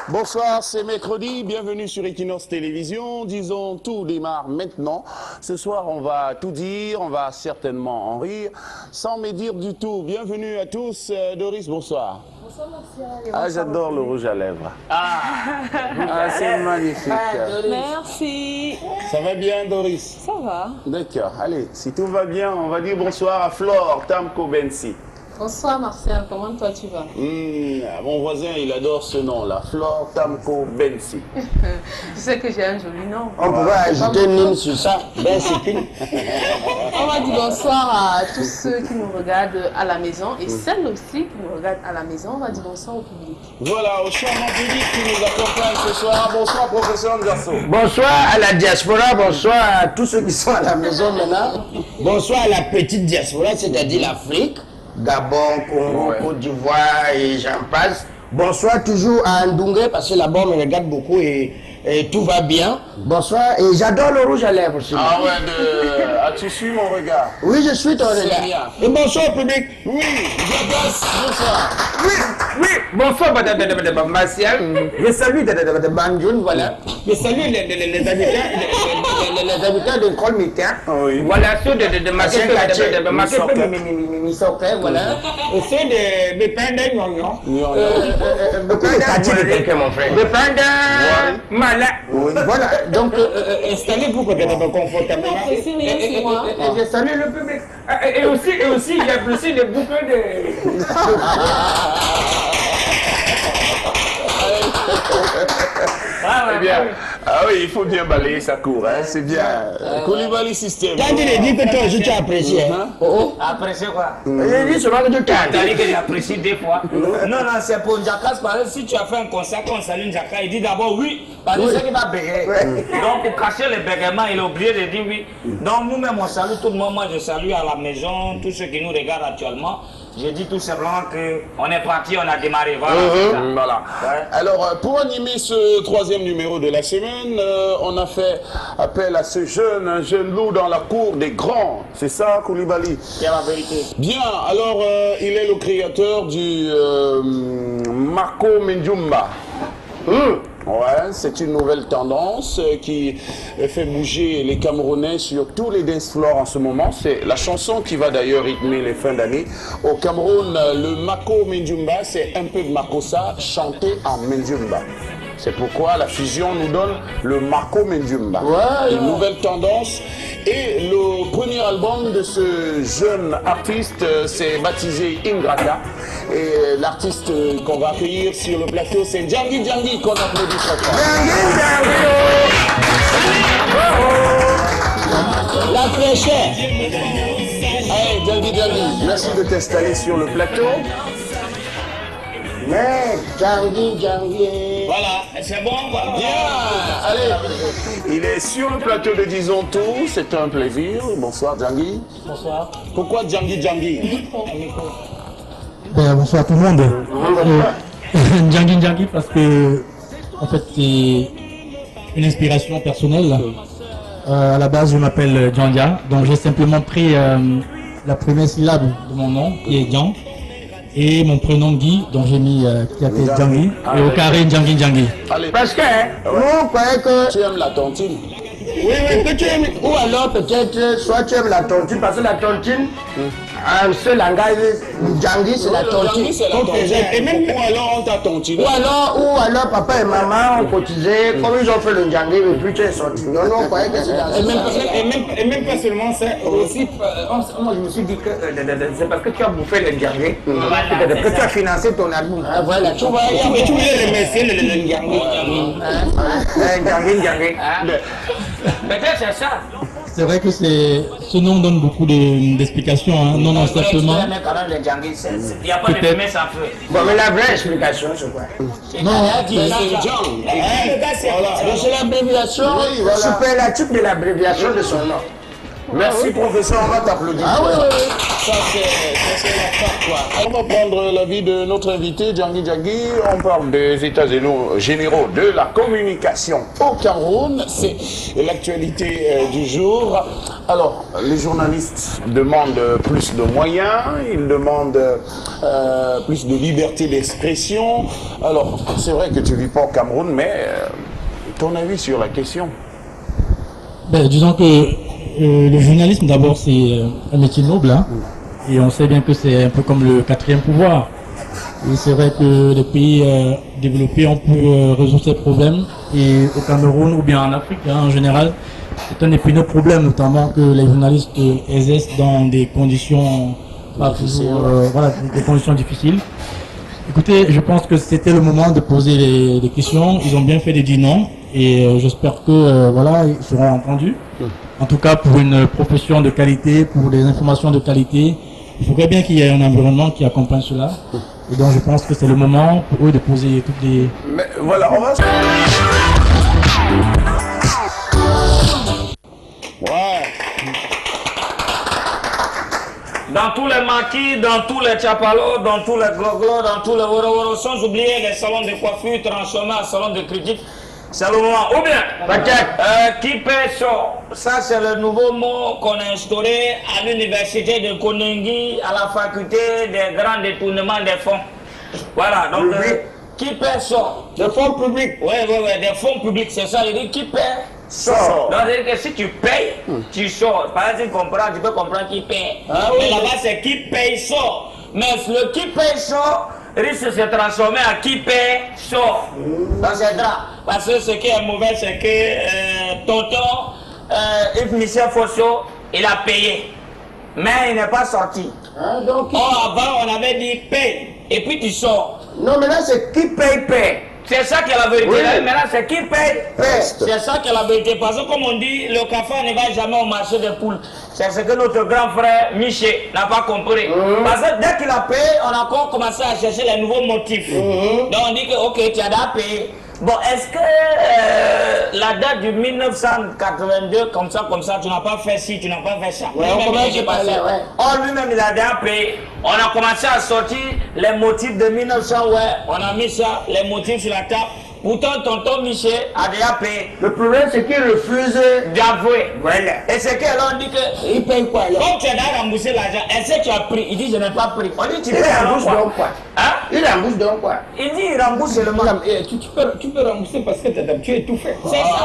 Bonsoir, c'est mercredi, bienvenue sur Equinox Télévision. Disons, tout démarre maintenant. Ce soir, on va tout dire, on va certainement en rire, sans médire du tout. Bienvenue à tous. Doris, bonsoir. Bonsoir, Martial. Ah, j'adore le rouge à lèvres. Ah, c'est magnifique. Merci. Ça va bien, Doris? Ça va. D'accord, allez, si tout va bien, on va dire bonsoir à Flore Tamko Bensi. Bonsoir Martial, comment toi tu vas? Mon voisin, il adore ce nom-là, Flore Tamko Bensi. Tu sais que j'ai un joli nom. On pourrait ajouter Nîmes sur ça, Bensi. On va dire bonsoir à tous ceux qui nous regardent à la maison et celles aussi qui nous regardent à la maison. On va dire bonsoir au public. Voilà, au charmant public qui nous accompagne ce soir. Bonsoir, professeur Ngerso. Bonsoir à la diaspora, bonsoir à tous ceux qui sont à la maison maintenant. Bonsoir à la petite diaspora, c'est-à-dire l'Afrique. Gabon, Congo, Côte d'Ivoire et j'en passe. Bonsoir toujours à Ndungé parce que là-bas on me regarde beaucoup et tout va bien. Bonsoir et j'adore le rouge à lèvres aussi. Ah ouais, as-tu su mon regard? Oui, je suis ton regard. Bien. Et bonsoir au public. Oui, bonsoir. Oui, bonsoir Madame Martial. Je salue Banjoun, voilà. Je salue les habitants de Col Mitin. Oui. Voilà, ceux de Makepe, Misoke, voilà. Et ceux de Bependa Nyonyon. Mon frère. Bependa Mala. Voilà, donc installez-vous confortablement. C'est moi. Et je salue le public. Et aussi, j'apprécie les bouquins de... Eh bien, ah oui, il faut bien balayer sa cour, hein, c'est bien. Koulibaly système. Quand il dit que toi aussi tu as apprécié. Apprécier quoi? Il dit souvent que tu as T'as dit que j'apprécie des fois. Non, c'est pour Njaka. Par exemple, si tu as fait un concert qu'on salue Njaka, il dit d'abord oui, parce que c'est qu'il va bégayer. Donc pour cacher le bégaiement, il est obligé de dire oui. Donc nous-mêmes on salue tout le monde. Moi je salue à la maison, tous ceux qui nous regardent actuellement. Je dis tout simplement qu'on est parti, on a démarré. Voilà. Voilà. Ouais. Alors, pour animer ce troisième numéro de la semaine, on a fait appel à ce un jeune loup dans la cour des grands. C'est ça, Koulibaly? C'est la vérité. Bien, alors, il est le créateur du Marco Menjumba. Ouais, c'est une nouvelle tendance qui fait bouger les Camerounais sur tous les dance floors en ce moment. C'est la chanson qui va d'ailleurs rythmer les fins d'année. Au Cameroun, le Mako Menjumba, c'est un peu de Makossa chanté en Menjumba. C'est pourquoi la fusion nous donne le Marco Menjumba. Ouais, une nouvelle tendance. Et le premier album de ce jeune artiste, c'est baptisé Ingrata. Et l'artiste qu'on va accueillir sur le plateau, c'est Djangi Djangi, qu'on applaudit très fort. La fraîcheur. Allez, Djangi Djangi, merci de t'installer sur le plateau. Mais Djangi Djangi. Voilà, c'est bon, voilà. Bien, allez. Il est sur le plateau de Disons Tout, c'est un plaisir. Bonsoir Djangi. Bonsoir. Pourquoi Djangi Djangi? Bonsoir tout le monde. Djangi Djangi parce que en fait c'est une inspiration personnelle. À la base je m'appelle Djangia, donc j'ai simplement pris la première syllabe de mon nom qui est Djan et mon prénom Guy, dont j'ai mis qui a fait Djangi et au carré Djangi Djangi. Allez. Parce que nous croyons que Tu aimes la tontine? oui, que tu aimes, ou alors peut-être soit tu aimes la tontine parce que la tontine ce langage Djangi c'est la tontine. Et même ou alors on t'a tontiné. Ou alors papa et maman ont cotisé, comme ils ont fait le Djangi et puis tu es sorti. Non, on croyait que c'est dans Et même pas seulement ça, aussi, moi je me suis dit que c'est parce que tu as bouffé le Djangi, que tu as financé ton album. Voilà, tu vois, Et tu voulais remercier le Djangi. Djangi. Peut-être c'est ça. C'est vrai que ce nom donne beaucoup d'explications. Hein. Non, simplement. Il n'y a pas de fumée sans feu. Bon, mais la vraie explication, c'est quoi? Non, c'est John. C'est l'abréviation, le superlatif de l'abréviation de son nom. Merci professeur, on va t'applaudir. Ah oui. Ça c'est la fin quoi. On va prendre l'avis de notre invité, Djangui Djangui. On parle des états généraux de la communication au Cameroun. C'est l'actualité du jour. Alors, les journalistes demandent plus de moyens, ils demandent plus de liberté d'expression. Alors, c'est vrai que tu ne vis pas au Cameroun, mais ton avis sur la question? Ben, disons que le journalisme, d'abord, c'est un métier noble, hein, et on sait bien que c'est un peu comme le quatrième pouvoir. Et c'est vrai que les pays développés, on peut résoudre ces problèmes, et au Cameroun ou bien en Afrique, hein, en général, c'est un épineux problème, notamment que les journalistes exercent dans des conditions, des conditions difficiles. Écoutez, je pense que c'était le moment de poser des questions. Ils ont bien fait de dire non, et j'espère que ils seront entendus. En tout cas, pour une profession de qualité, pour des informations de qualité, il faudrait bien qu'il y ait un environnement qui accompagne cela. Et donc, je pense que c'est le moment pour eux de poser toutes les... Mais voilà, on va... Ouais. Dans tous les maquis, dans tous les chapalos, dans tous les gloglos, dans tous les woro, sans oublier les salons de coiffure transformés en salons de critique. C'est le moment. Ou bien, qui paie ça c'est le nouveau mot qu'on a instauré à l'université de Koningui, à la faculté des grands détournements des fonds. Voilà, donc qui paie ça? Des fonds publics. Oui, des fonds publics, c'est ça. Il dit qui paie sort. Donc, c'est-à-dire que si tu payes, tu sors. Par exemple, tu peux comprendre qui paie. Mais là-bas, c'est qui paye sort. Mais le qui paye sort risque de se transformer en qui paie sort. Donc, c'est grave. Parce que ce qui est mauvais, c'est que tonton Yves-Michel Fosso, il a payé. Mais il n'est pas sorti. Avant, on avait dit paye. Et puis tu sors. Non, mais là, c'est qui paye. C'est ça qui est la vérité. Oui. Là, maintenant, c'est qui paye. C'est ça qui est la vérité. Parce que, comme on dit, le café ne va jamais au marché des poules. C'est ce que notre grand frère Michel n'a pas compris. Parce que dès qu'il a payé, on a encore commencé à chercher les nouveaux motifs. Donc, on dit que, ok, tu as déjà payé. Bon, est-ce que la date du 1982, comme ça, tu n'as pas fait ci, tu n'as pas fait ça. Lui-même, il a déjà payé. On a commencé à sortir les motifs de 1900, on a mis ça, les motifs sur la table. Pourtant, tonton Michel a déjà payé. Le problème, c'est qu'il refuse d'avouer. Voilà. Et c'est qu'on dit que... Il paye quoi alors? Comme tu as déjà remboursé l'argent, est-ce que tu as pris? Il dit, je n'ai pas pris. On dit, tu Il payes alors rembourse donc quoi? Hein? Il rembourse donc quoi? Il dit, il rembourse seulement. Tu peux rembourser parce que tu es étouffé.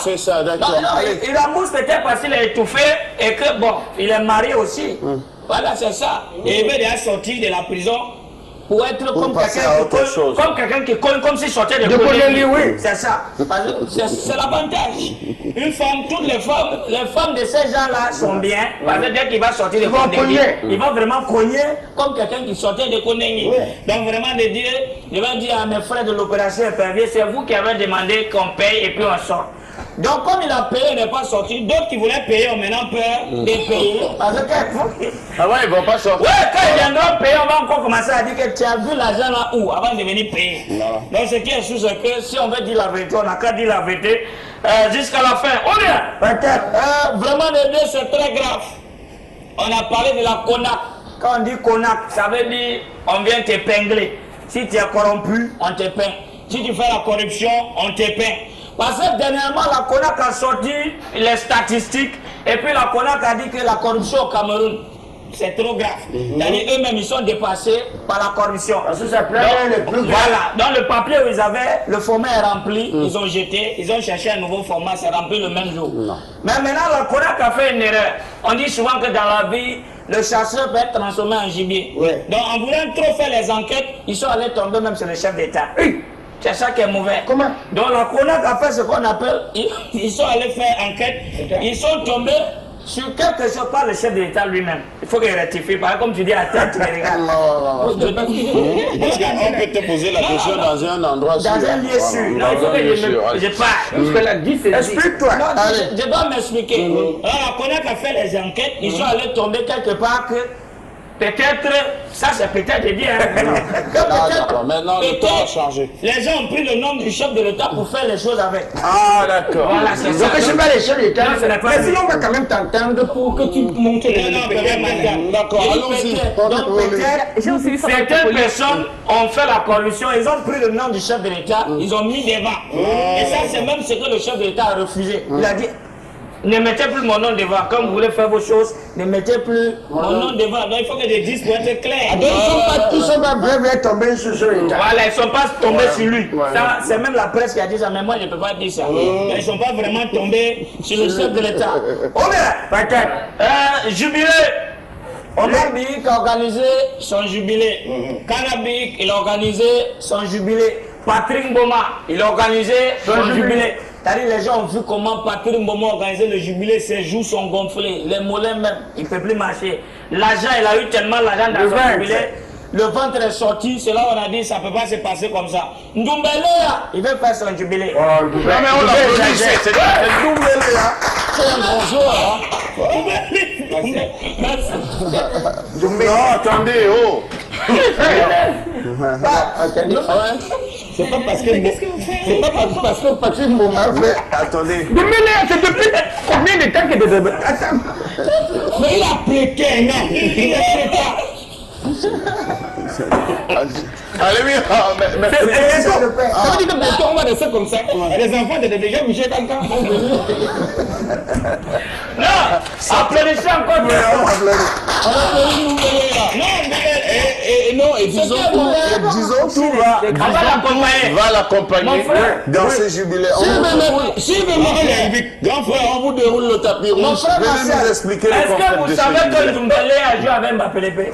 C'est ça, d'accord. Non, il rembourse peut-être parce qu'il est étouffé et que bon, il est marié aussi. Voilà, c'est ça. Et il veut déjà sortir de la prison pour être comme quelqu'un qui colle, comme s'il sortait de Koningui, oui. C'est ça. C'est l'avantage. Une femme, toutes les femmes de ces gens-là sont bien. Parce que dès qu'il va sortir de Koningui, ils vont vraiment cogner comme quelqu'un qui sortait de Koningui. Donc vraiment de dire, je vais dire à mes frères de l'opération épervier, c'est vous qui avez demandé qu'on paye et puis on sort. Donc comme il a payé, il n'est pas sorti. D'autres qui voulaient payer ont maintenant peur de payer. Parce que Ah ouais, ils vont pas sortir. ouais, quand ils viendront payer, on va encore commencer à dire que tu as vu l'argent là où avant de venir payer. Non. Donc ce qui est sûr, c'est que si on veut dire la vérité, on n'a qu'à dire la vérité jusqu'à la fin. On est vraiment les deux, c'est très grave. On a parlé de la CONAC. Quand on dit CONAC, ça veut dire on vient t'épingler. Si tu es corrompu, on t'épingle. Si tu fais la corruption, on t'épingle. Parce que dernièrement, la CONAC a sorti les statistiques et puis la CONAC a dit que la corruption au Cameroun, c'est trop grave. C'est-à-dire eux-mêmes, ils sont dépassés par la corruption. Parce que ça plaît le plus grave. Voilà, dans le papier où ils avaient, le format est rempli, ils ont jeté, ils ont cherché un nouveau format, c'est rempli le même jour. Mais maintenant, la CONAC a fait une erreur. On dit souvent que dans la vie, le chasseur peut être transformé en gibier. Donc en voulant trop faire les enquêtes, ils sont allés tomber même sur le chef d'État. C'est ça qui est mauvais. Comment? Donc la CONAC a fait ce qu'on appelle, ils sont allés faire enquête, ils sont tombés sur quelque chose par le chef de l'État lui-même. Il faut qu'il rectifie. Par exemple, comme tu dis, la tête, tu les regardes. Parce qu'on peut te poser la question dans un endroit sûr. Dans un lieu sûr. Non, il faut que je parle. Explique-toi. Je dois m'expliquer. Alors, la CONAC a fait les enquêtes. Ils sont allés tomber quelque part que peut-être, ça c'est peut-être, je dis, D'accord, maintenant le temps a changé. les gens ont pris le nom du chef de l'État pour faire les choses avec. Ah, d'accord. Voilà, c'est ça. Donc, je ne sais pas les chefs d'État. Non, ce n'est pas Mais sinon, on va quand même t'entendre pour que tu montes les Non, madame. D'accord, allons-y. Donc peut-être, certaines personnes ont fait la corruption, ils ont pris le nom du chef de l'État, ils ont mis devant. Et ça, c'est même ce que le chef de l'État a refusé. Il a dit, ne mettez plus mon nom devant. Comme vous voulez faire vos choses, ne mettez plus mon nom devant. Donc il faut que je dise pour être clair. Ils ne sont pas prêts à tomber sur ce l'État. Voilà, ils ne sont pas tombés sur lui. Ça, c'est même la presse qui a dit ça, mais moi je ne peux pas dire ça. Ils ne sont pas vraiment tombés sur le chef de l'État. On est là. Jubilé. Omar Biik a organisé son jubilé. Kanabik, il a organisé son jubilé. Patrick Mboma, il a organisé son jubilé. C'est-à-dire, les gens ont vu comment Patrick Mboma a organisé le jubilé, ses joues sont gonflées, les mollets même, il ne peut plus marcher. L'argent, il a eu tellement d'argent dans son jubilé, le ventre est sorti, c'est là où on a dit ça ne peut pas se passer comme ça. Ndoumbélé, il veut faire son jubilé. Non, mais on l'applaudit, c'est Ndoumbélé. C'est un bonjour. Non, attendez, oh. C'est pas parce que Patrick Mboma fait. Attendez. C'est depuis combien de temps que de. Attends. Mais il a appliqué, non. Il ne sait pas. Allez, oui, mais Ça veut dire que bientôt on va rester comme ça. Les enfants de déjà Michel Kankan vont venir. Non, applaudissez encore. on applaudit Ndoumbélé là. Non, et disons tout va l'accompagner dans ce jubilé. Si vraiment il invite, Grand frère, on vous déroule le tapis rouge. Venez nous expliquer le Est-ce que concept vous de ce savez que jubilé. Ndoumbélé a joué avec Mbappé Lépé?